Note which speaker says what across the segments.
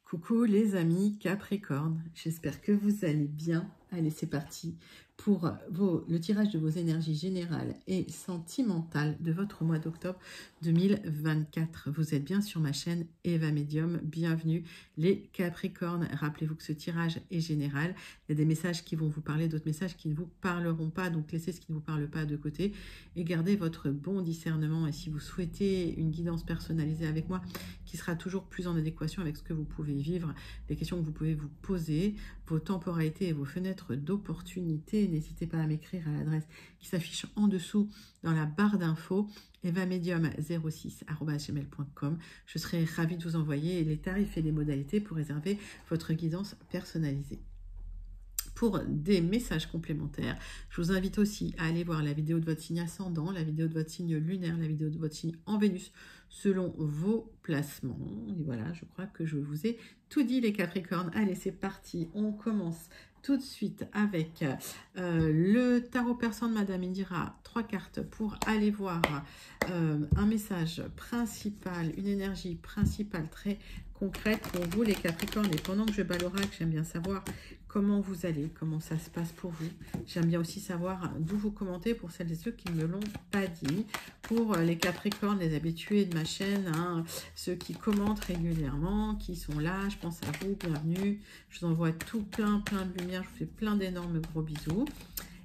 Speaker 1: Coucou les amis Capricorne, j'espère que vous allez bien. Allez, c'est parti pour le tirage de vos énergies générales et sentimentales de votre mois d'octobre 2024. Vous êtes bien sur ma chaîne Eva Medium, bienvenue les Capricornes. Rappelez-vous que ce tirage est général, il y a des messages qui vont vous parler, d'autres messages qui ne vous parleront pas, donc laissez ce qui ne vous parle pas de côté et gardez votre bon discernement. Et si vous souhaitez une guidance personnalisée avec moi, qui sera toujours plus en adéquation avec ce que vous pouvez vivre, les questions que vous pouvez vous poser, vos temporalités et vos fenêtres d'opportunité, n'hésitez pas à m'écrire à l'adresse qui s'affiche en dessous dans la barre d'infos, evamedium06@gmail.com. Je serai ravie de vous envoyer les tarifs et les modalités pour réserver votre guidance personnalisée. Pour des messages complémentaires, je vous invite aussi à aller voir la vidéo de votre signe ascendant, la vidéo de votre signe lunaire, la vidéo de votre signe en Vénus, selon vos placements. Et voilà, je crois que je vous ai tout dit les Capricornes. Allez, c'est parti, on commence tout de suite avec le tarot persan de Madame Indira. 3 cartes pour aller voir un message principal, une énergie principale très concrète pour vous les Capricornes. Et pendant que je bats l'oracle, j'aime bien savoir comment vous allez, comment ça se passe pour vous. J'aime bien aussi savoir d'où vous commentez pour celles et ceux qui ne me l'ont pas dit. Pour les Capricornes, les habitués de ma chaîne, hein, ceux qui commentent régulièrement, qui sont là, je pense à vous, bienvenue. Je vous envoie tout plein de lumière, je vous fais plein d'énormes gros bisous.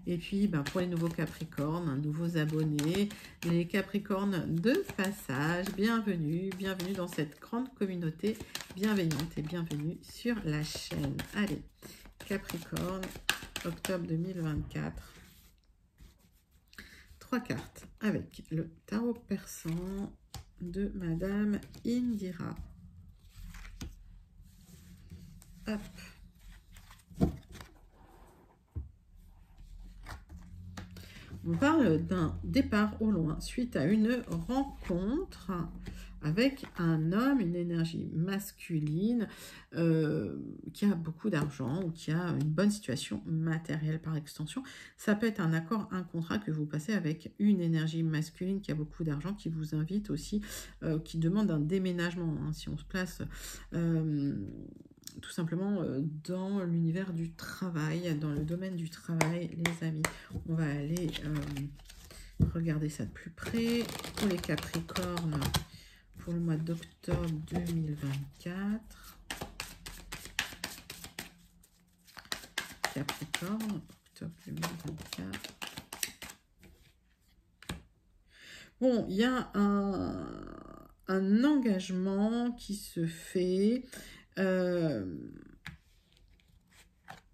Speaker 1: Et puis, pour les nouveaux Capricornes, nouveaux abonnés, les Capricornes de passage, bienvenue dans cette grande communauté bienveillante et bienvenue sur la chaîne. Allez, Capricorne, octobre 2024. 3 cartes avec le tarot persan de Madame Indira. Hop. On parle d'un départ au loin suite à une rencontre avec un homme, une énergie masculine qui a beaucoup d'argent ou qui a une bonne situation matérielle par extension. Ça peut être un accord, un contrat que vous passez avec une énergie masculine qui a beaucoup d'argent, qui vous invite aussi, qui demande un déménagement. Hein, si on se place tout simplement dans l'univers du travail, dans le domaine du travail, les amis. On va aller regarder ça de plus près. Pour les Capricornes, pour le mois d'octobre 2024. Capricorne, octobre 2024. Bon, il y a un engagement qui se fait.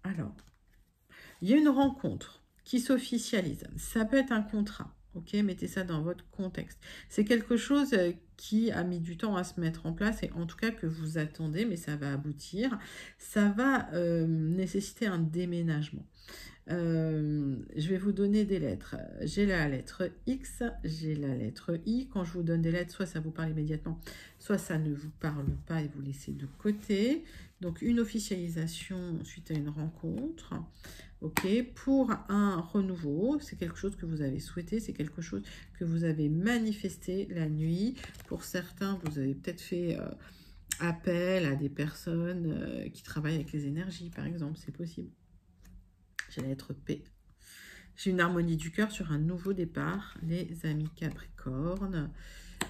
Speaker 1: Alors, il y a une rencontre qui s'officialise. Ça peut être un contrat, ok? Mettez ça dans votre contexte. C'est quelque chose qui a mis du temps à se mettre en place et en tout cas que vous attendez, mais ça va aboutir. Ça va nécessiter un déménagement. Je vais vous donner des lettres. J'ai la lettre X, j'ai la lettre I. Quand je vous donne des lettres, soit ça vous parle immédiatement, soit ça ne vous parle pas et vous laissez de côté. Donc une officialisation suite à une rencontre. Ok, pour un renouveau, c'est quelque chose que vous avez souhaité, c'est quelque chose que vous avez manifesté la nuit. Pour certains, vous avez peut-être fait appel à des personnes qui travaillent avec les énergies, par exemple, c'est possible. J'ai la lettre P. J'ai une harmonie du cœur sur un nouveau départ, les amis Capricorne.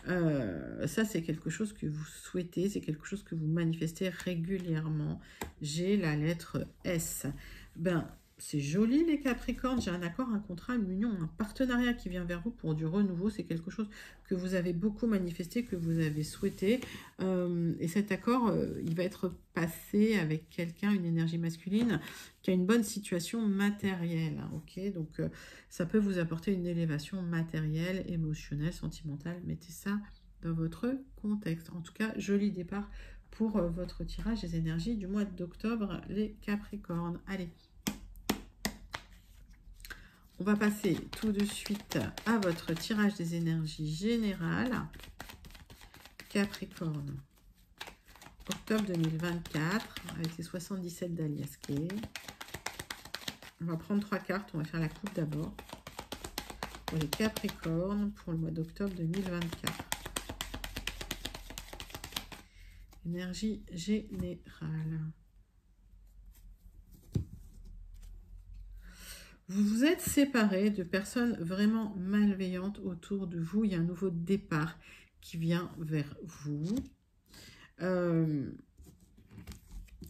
Speaker 1: Ça, c'est quelque chose que vous souhaitez, c'est quelque chose que vous manifestez régulièrement. J'ai la lettre S. C'est joli les Capricornes, j'ai un accord, un contrat, une union, un partenariat qui vient vers vous pour du renouveau. C'est quelque chose que vous avez beaucoup manifesté, que vous avez souhaité. Et cet accord, il va être passé avec quelqu'un, une énergie masculine, qui a une bonne situation matérielle. Ok, donc ça peut vous apporter une élévation matérielle, émotionnelle, sentimentale. Mettez ça dans votre contexte. En tout cas, joli départ pour votre tirage des énergies du mois d'octobre, les Capricornes. Allez. On va passer tout de suite à votre tirage des énergies générales. Capricorne, octobre 2024, avec les 77 d'Alias Kay. On va prendre 3 cartes, on va faire la coupe d'abord. Pour les Capricornes, pour le mois d'octobre 2024. énergie générale. Vous vous êtes séparés de personnes vraiment malveillantes autour de vous. Il y a un nouveau départ qui vient vers vous.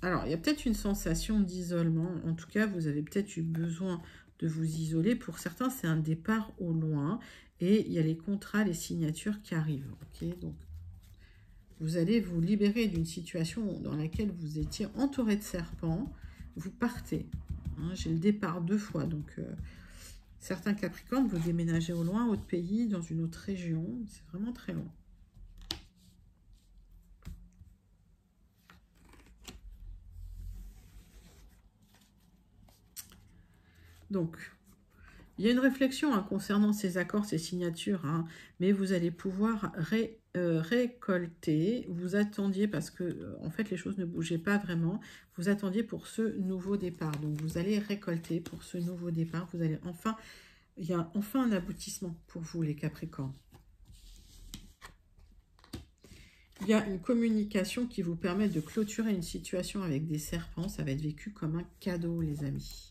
Speaker 1: Alors, il y a peut-être une sensation d'isolement. En tout cas, vous avez peut-être eu besoin de vous isoler. Pour certains, c'est un départ au loin. Et il y a les contrats, les signatures qui arrivent. Okay, donc, vous allez vous libérer d'une situation dans laquelle vous étiez entouré de serpents. Vous partez. Hein, j'ai le départ 2 fois. Donc, certains Capricornes, vous déménagez au loin, autre pays, dans une autre région. C'est vraiment très loin. Donc, il y a une réflexion concernant ces accords, ces signatures, mais vous allez pouvoir récolter. Vous attendiez, parce que en fait les choses ne bougeaient pas vraiment, vous attendiez pour ce nouveau départ. Donc vous allez récolter pour ce nouveau départ. Vous allez enfin, il y a enfin un aboutissement pour vous les Capricornes. Il y a une communication qui vous permet de clôturer une situation avec des serpents. Ça va être vécu comme un cadeau, les amis.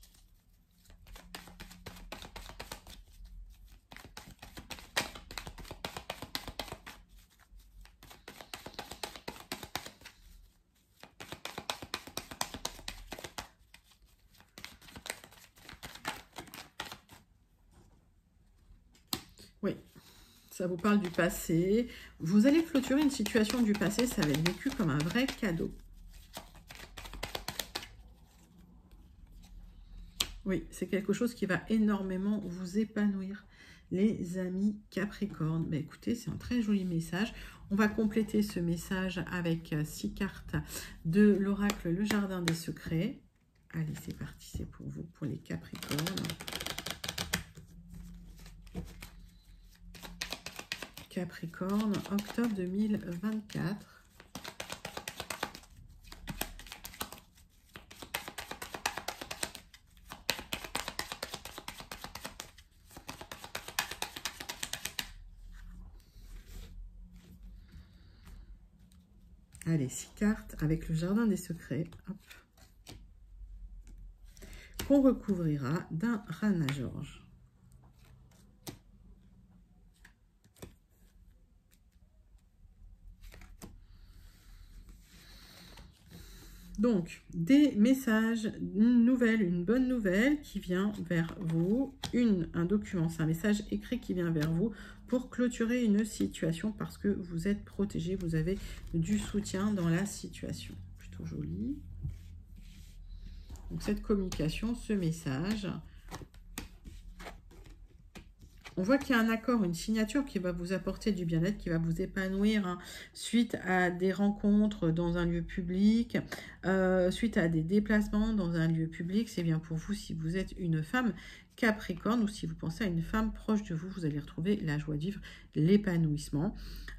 Speaker 1: Oui, ça vous parle du passé. Vous allez clôturer une situation du passé, ça va être vécu comme un vrai cadeau. Oui, c'est quelque chose qui va énormément vous épanouir, les amis Capricorne. Mais écoutez, c'est un très joli message. On va compléter ce message avec 6 cartes de l'oracle Le Jardin des Secrets. Allez, c'est parti, c'est pour vous, pour les Capricornes. Capricorne, octobre 2024. Allez, 6 cartes avec le Jardin des Secrets. Qu'on recouvrira d'un Rana-Georges. Donc, des messages, une nouvelle, une bonne nouvelle qui vient vers vous. Un document, c'est un message écrit qui vient vers vous pour clôturer une situation parce que vous êtes protégé, vous avez du soutien dans la situation. Plutôt joli. Donc, cette communication, ce message... On voit qu'il y a un accord, une signature qui va vous apporter du bien-être, qui va vous épanouir suite à des rencontres dans un lieu public, suite à des déplacements dans un lieu public. C'est bien pour vous si vous êtes une femme Capricorne ou si vous pensez à une femme proche de vous. Vous allez retrouver la joie de vivre, l'épanouissement.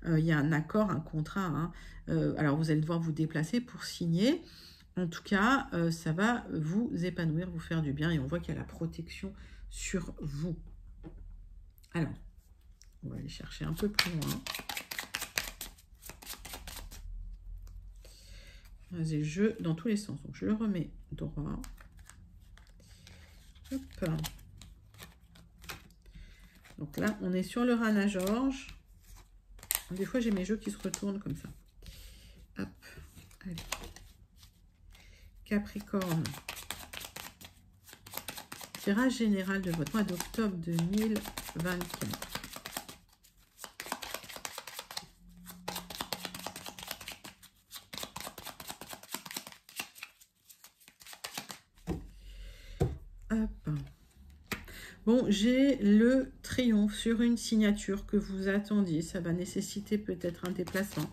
Speaker 1: Il y a un accord, un contrat. Alors, vous allez devoir vous déplacer pour signer. En tout cas, ça va vous épanouir, vous faire du bien. Et on voit qu'il y a la protection sur vous. Alors, on va aller chercher un peu plus loin. Vas-y, je dans tous les sens. Donc, je le remets droit. Hop. Donc là, on est sur le Rana-Georges. Des fois, j'ai mes jeux qui se retournent comme ça. Hop. Allez. Capricorne. Tirage général de votre mois d'octobre 2024. Hop. Bon, j'ai le triomphe sur une signature que vous attendiez. Ça va nécessiter peut-être un déplacement.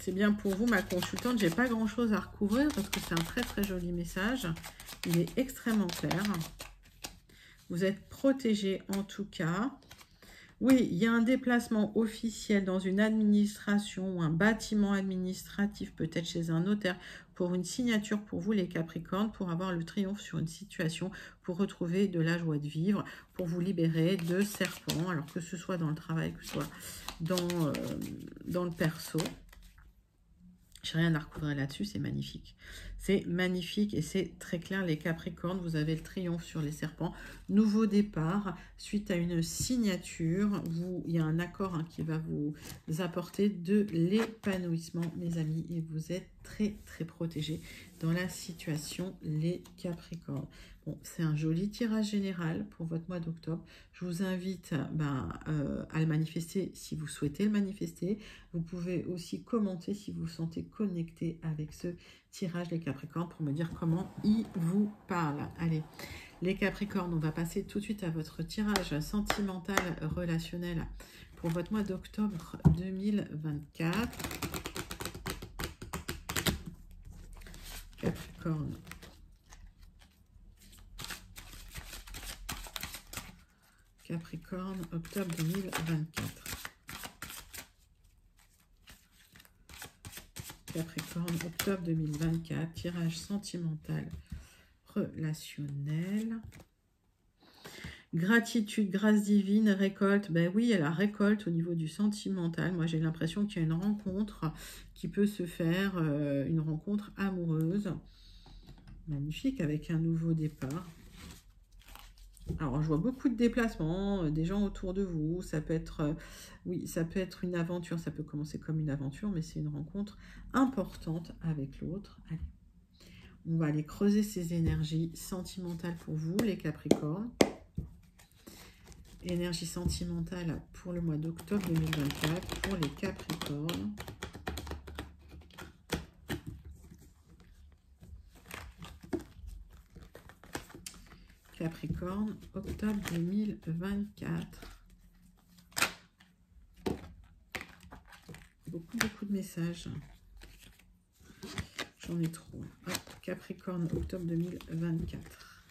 Speaker 1: C'est bien pour vous, ma consultante. J'ai pas grand-chose à recouvrir parce que c'est un très très joli message. Il est extrêmement clair. Vous êtes protégé en tout cas. Oui, il y a un déplacement officiel dans une administration ou un bâtiment administratif, peut-être chez un notaire, pour une signature pour vous les Capricornes, pour avoir le triomphe sur une situation, pour retrouver de la joie de vivre, pour vous libérer de serpents, alors que ce soit dans le travail, que ce soit dans le perso. J'ai rien à recoudre là-dessus, c'est magnifique. C'est magnifique et c'est très clair. Les Capricornes, vous avez le triomphe sur les serpents. Nouveau départ, suite à une signature. Il y a un accord qui va vous apporter de l'épanouissement, mes amis. Et vous êtes très, très protégés dans la situation, les Capricornes. Bon, c'est un joli tirage général pour votre mois d'octobre. Je vous invite à le manifester si vous souhaitez le manifester. Vous pouvez aussi commenter si vous vous sentez connecté avec ce tirage, les Capricornes, pour me dire comment il vous parle. Allez, les Capricornes, on va passer tout de suite à votre tirage sentimental relationnel pour votre mois d'octobre 2024. Capricorne. Capricorne, octobre 2024. Capricorne, octobre 2024, tirage sentimental relationnel. Gratitude, grâce divine, récolte. Ben oui, il y a la récolte au niveau du sentimental. Moi, j'ai l'impression qu'il y a une rencontre qui peut se faire, une rencontre amoureuse. Magnifique, avec un nouveau départ. Alors, je vois beaucoup de déplacements, des gens autour de vous. Ça peut être, oui, ça peut être une aventure. Ça peut commencer comme une aventure, mais c'est une rencontre importante avec l'autre. Allez, on va aller creuser ces énergies sentimentales pour vous, les Capricornes. Énergie sentimentale pour le mois d'octobre 2024 pour les Capricornes. Capricorne, octobre 2024. Beaucoup de messages. J'en ai trop. Hop, Capricorne, octobre 2024.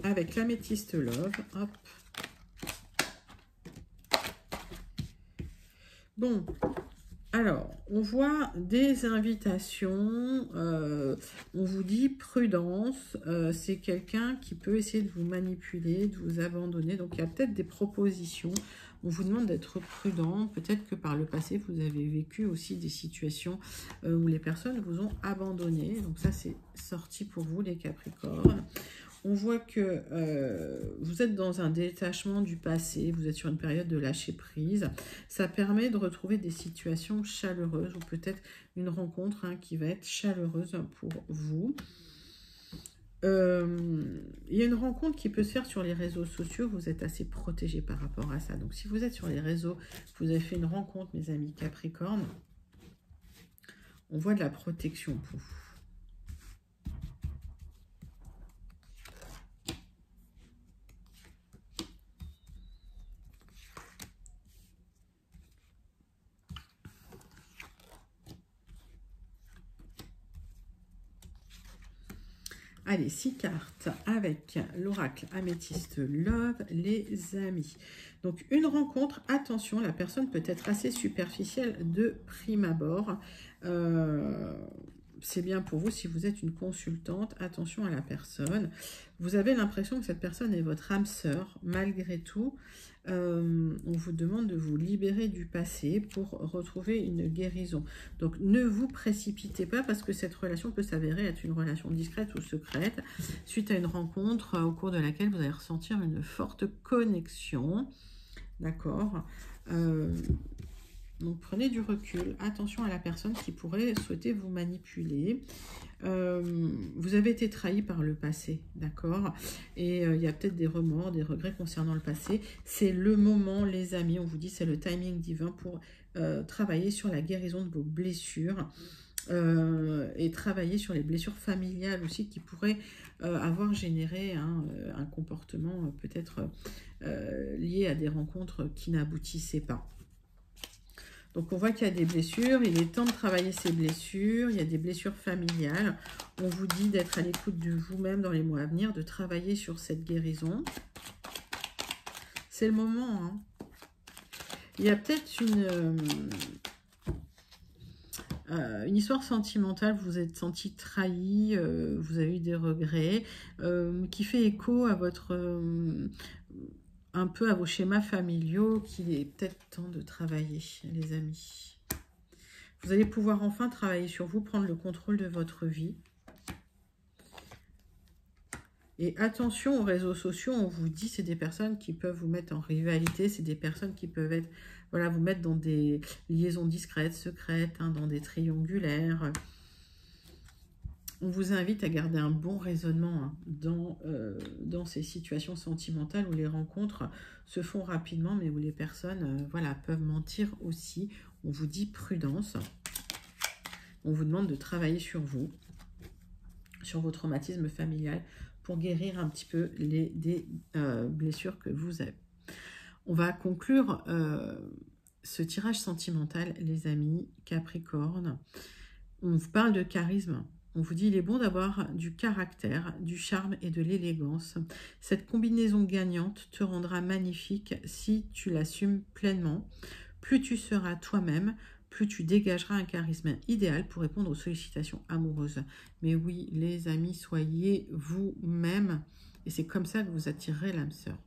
Speaker 1: Avec l'améthyste love. Hop. Bon, alors, on voit des invitations, on vous dit prudence, c'est quelqu'un qui peut essayer de vous manipuler, de vous abandonner, donc il y a peut-être des propositions, on vous demande d'être prudent, peut-être que par le passé vous avez vécu aussi des situations où les personnes vous ont abandonné, donc ça c'est sorti pour vous les Capricornes. On voit que vous êtes dans un détachement du passé, vous êtes sur une période de lâcher prise. Ça permet de retrouver des situations chaleureuses ou peut-être une rencontre qui va être chaleureuse pour vous. Il y a une rencontre qui peut se faire sur les réseaux sociaux, vous êtes assez protégé par rapport à ça. Donc si vous êtes sur les réseaux, vous avez fait une rencontre, mes amis Capricorne, on voit de la protection pour vous. Allez, 6 cartes avec l'oracle Améthyste Love, les amis. Donc, une rencontre, attention, la personne peut être assez superficielle de prime abord. C'est bien pour vous si vous êtes une consultante, attention à la personne. Vous avez l'impression que cette personne est votre âme sœur, malgré tout. On vous demande de vous libérer du passé pour retrouver une guérison. Donc, ne vous précipitez pas parce que cette relation peut s'avérer être une relation discrète ou secrète suite à une rencontre au cours de laquelle vous allez ressentir une forte connexion. D'accord ? Donc, prenez du recul. Attention à la personne qui pourrait souhaiter vous manipuler. Vous avez été trahi par le passé, d'accord? Et il y a peut-être des remords, des regrets concernant le passé. C'est le moment, les amis, on vous dit, c'est le timing divin pour travailler sur la guérison de vos blessures et travailler sur les blessures familiales aussi qui pourraient avoir généré un comportement peut-être lié à des rencontres qui n'aboutissaient pas. Donc, on voit qu'il y a des blessures. Il est temps de travailler ces blessures. Il y a des blessures familiales. On vous dit d'être à l'écoute de vous-même dans les mois à venir, de travailler sur cette guérison. C'est le moment. Hein. Il y a peut-être Une histoire sentimentale, vous vous êtes senti trahi, vous avez eu des regrets, qui fait écho à votre... un peu à vos schémas familiaux qu'il est peut-être temps de travailler, les amis. Vous allez pouvoir enfin travailler sur vous, prendre le contrôle de votre vie. Et attention aux réseaux sociaux, on vous dit c'est des personnes qui peuvent vous mettre en rivalité, c'est des personnes qui peuvent être, voilà, vous mettre dans des liaisons discrètes, secrètes, hein, dans des triangulaires. On vous invite à garder un bon raisonnement hein, dans ces situations sentimentales où les rencontres se font rapidement, mais où les personnes voilà, peuvent mentir aussi. On vous dit prudence. On vous demande de travailler sur vous, sur vos traumatismes familiales, pour guérir un petit peu des blessures que vous avez. On va conclure ce tirage sentimental, les amis, Capricorne. On vous parle de charisme. On vous dit il est bon d'avoir du caractère, du charme et de l'élégance. Cette combinaison gagnante te rendra magnifique si tu l'assumes pleinement. Plus tu seras toi-même, plus tu dégageras un charisme idéal pour répondre aux sollicitations amoureuses. Mais oui, les amis, soyez vous-même. Et c'est comme ça que vous attirerez l'âme sœur.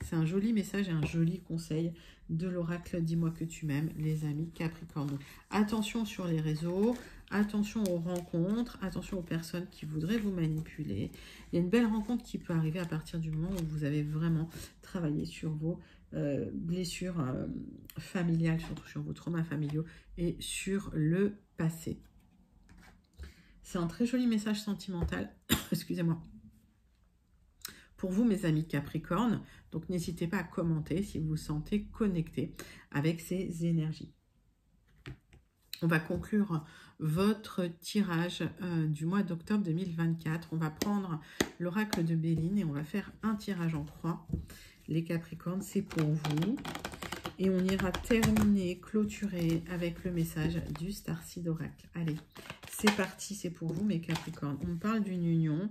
Speaker 1: C'est un joli message et un joli conseil de l'oracle Dis-moi que tu m'aimes, les amis Capricorne. Donc, attention sur les réseaux, attention aux rencontres, attention aux personnes qui voudraient vous manipuler. Il y a une belle rencontre qui peut arriver à partir du moment où vous avez vraiment travaillé sur vos blessures familiales, surtout sur vos traumas familiaux et sur le passé. C'est un très joli message sentimental. Excusez-moi. Pour vous, mes amis Capricorne, donc n'hésitez pas à commenter si vous vous sentez connecté avec ces énergies. On va conclure votre tirage du mois d'octobre 2024. On va prendre l'oracle de Béline et on va faire un tirage en croix. Les Capricornes, c'est pour vous. Et on ira terminer, clôturer avec le message du Starseed Oracle. Allez, c'est parti, c'est pour vous mes Capricornes. On parle d'une union,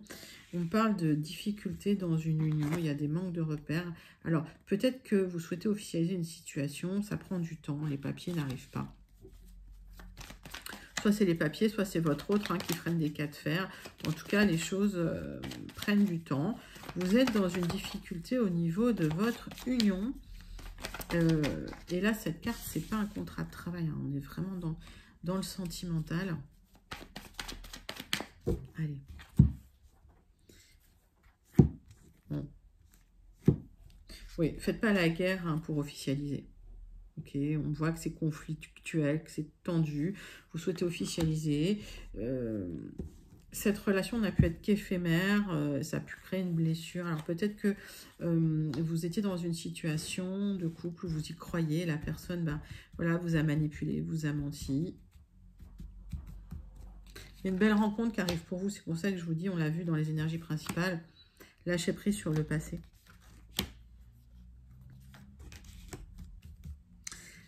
Speaker 1: on parle de difficultés dans une union, il y a des manques de repères. Alors, peut-être que vous souhaitez officialiser une situation, ça prend du temps, les papiers n'arrivent pas. Soit c'est les papiers, soit c'est votre autre qui freine des cas de fer. En tout cas, les choses prennent du temps. Vous êtes dans une difficulté au niveau de votre union. Et là, cette carte, c'est pas un contrat de travail. Hein. On est vraiment dans le sentimental. Allez. Bon. Oui, faites pas la guerre hein, pour officialiser. Ok, on voit que c'est conflictuel, que c'est tendu. Vous souhaitez officialiser. Cette relation n'a pu être qu'éphémère, ça a pu créer une blessure. Alors peut-être que vous étiez dans une situation de couple où vous y croyez, la personne voilà, vous a manipulé, vous a menti. Il y a une belle rencontre qui arrive pour vous, c'est pour ça que je vous dis, on l'a vu dans les énergies principales, lâchez prise sur le passé.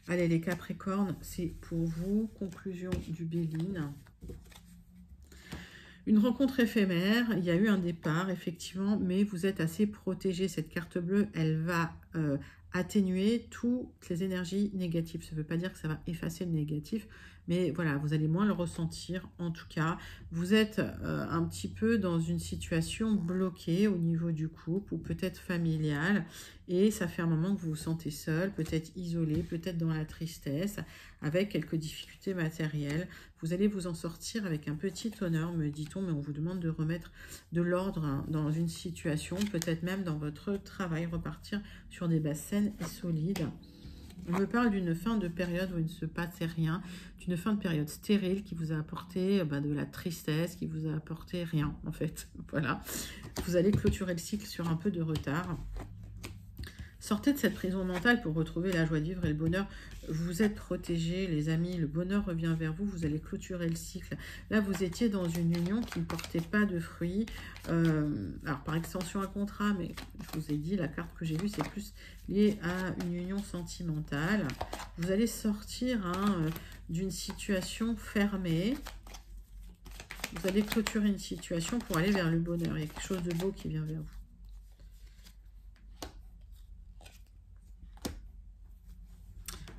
Speaker 1: Allez les Capricornes, c'est pour vous, conclusion du Béline. Une rencontre éphémère, il y a eu un départ, effectivement, mais vous êtes assez protégé. Cette carte bleue, elle va atténuer toutes les énergies négatives. Ça ne veut pas dire que ça va effacer le négatif, mais voilà, vous allez moins le ressentir. En tout cas, vous êtes un petit peu dans une situation bloquée au niveau du couple ou peut-être familiale. Et ça fait un moment que vous vous sentez seul, peut-être isolé, peut-être dans la tristesse, avec quelques difficultés matérielles. Vous allez vous en sortir avec un petit honneur, me dit-on, mais on vous demande de remettre de l'ordre hein, dans une situation, peut-être même dans votre travail, repartir sur des bases saines et solides. On me parle d'une fin de période où il ne se passait rien, d'une fin de période stérile qui vous a apporté de la tristesse, qui vous a apporté rien en fait. Voilà, vous allez clôturer le cycle sur un peu de retard. Sortez de cette prison mentale pour retrouver la joie de vivre et le bonheur. Vous êtes protégés, les amis. Le bonheur revient vers vous. Vous allez clôturer le cycle. Là, vous étiez dans une union qui ne portait pas de fruits. Alors, par extension, un contrat, mais je vous ai dit, la carte que j'ai vue, c'est plus lié à une union sentimentale. Vous allez sortir d'une situation fermée. Vous allez clôturer une situation pour aller vers le bonheur. Il y a quelque chose de beau qui vient vers vous.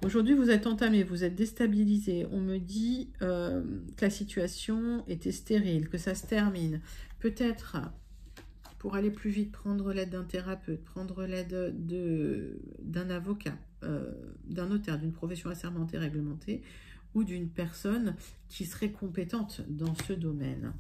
Speaker 1: Aujourd'hui, vous êtes entamé, vous êtes déstabilisé. On me dit que la situation était stérile, que ça se termine. Peut-être, pour aller plus vite, prendre l'aide d'un thérapeute, prendre l'aide d'un avocat, d'un notaire, d'une profession assermentée réglementée ou d'une personne qui serait compétente dans ce domaine.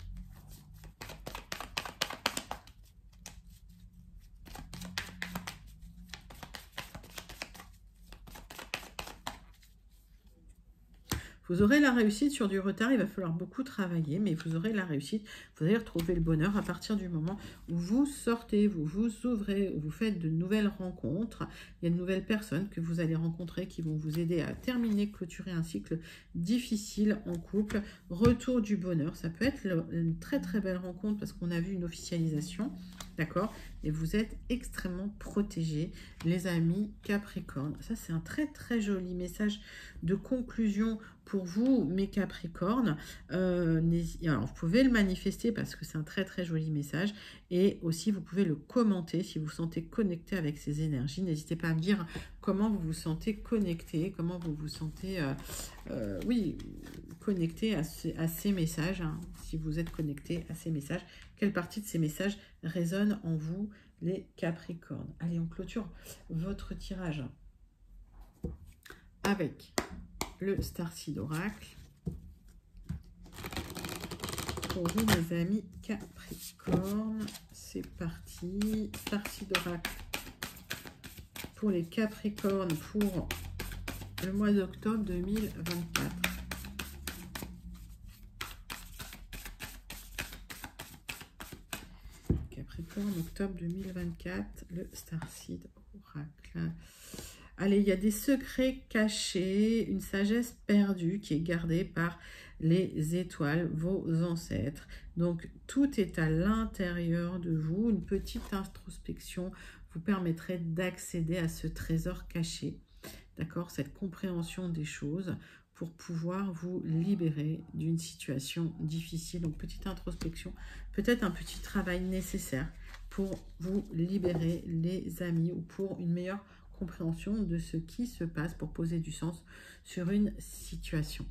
Speaker 1: Vous aurez la réussite sur du retard, il va falloir beaucoup travailler, mais vous aurez la réussite, vous allez retrouver le bonheur à partir du moment où vous sortez, vous vous ouvrez, vous faites de nouvelles rencontres, il y a de nouvelles personnes que vous allez rencontrer qui vont vous aider à terminer, clôturer un cycle difficile en couple, retour du bonheur, ça peut être une très très belle rencontre parce qu'on a vu une officialisation, d'accord? Et vous êtes extrêmement protégés, les amis Capricorne. Ça, c'est un très très joli message de conclusion pour vous, mes Capricornes. Alors, vous pouvez le manifester parce que c'est un très très joli message. Et aussi, vous pouvez le commenter si vous vous sentez connecté avec ces énergies. N'hésitez pas à me dire comment vous vous sentez connecté, comment vous vous sentez, oui, connecté à ces messages. Hein, si vous êtes connecté à ces messages, quelle partie de ces messages résonne en vous, les Capricornes? Allez, on clôture votre tirage avec le Starseed Oracle. Pour vous, mes amis Capricorne, c'est parti. Starseed Oracle pour les Capricornes pour le mois d'octobre 2024. Capricorne, octobre 2024, le Starseed Oracle. Allez, il y a des secrets cachés, une sagesse perdue qui est gardée par les étoiles, vos ancêtres. Donc, tout est à l'intérieur de vous. Une petite introspection vous permettrait d'accéder à ce trésor caché, d'accord? Cette compréhension des choses pour pouvoir vous libérer d'une situation difficile. Donc, petite introspection, peut-être un petit travail nécessaire pour vous libérer, les amis, ou pour une meilleure compréhension de ce qui se passe pour poser du sens sur une situation.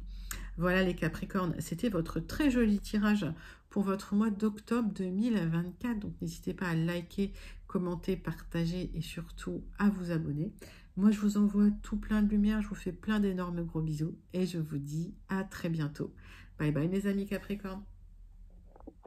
Speaker 1: Voilà les Capricornes, c'était votre très joli tirage pour votre mois d'octobre 2024. Donc n'hésitez pas à liker, commenter, partager et surtout à vous abonner. Moi je vous envoie tout plein de lumière, je vous fais plein d'énormes gros bisous et je vous dis à très bientôt. Bye bye mes amis Capricornes.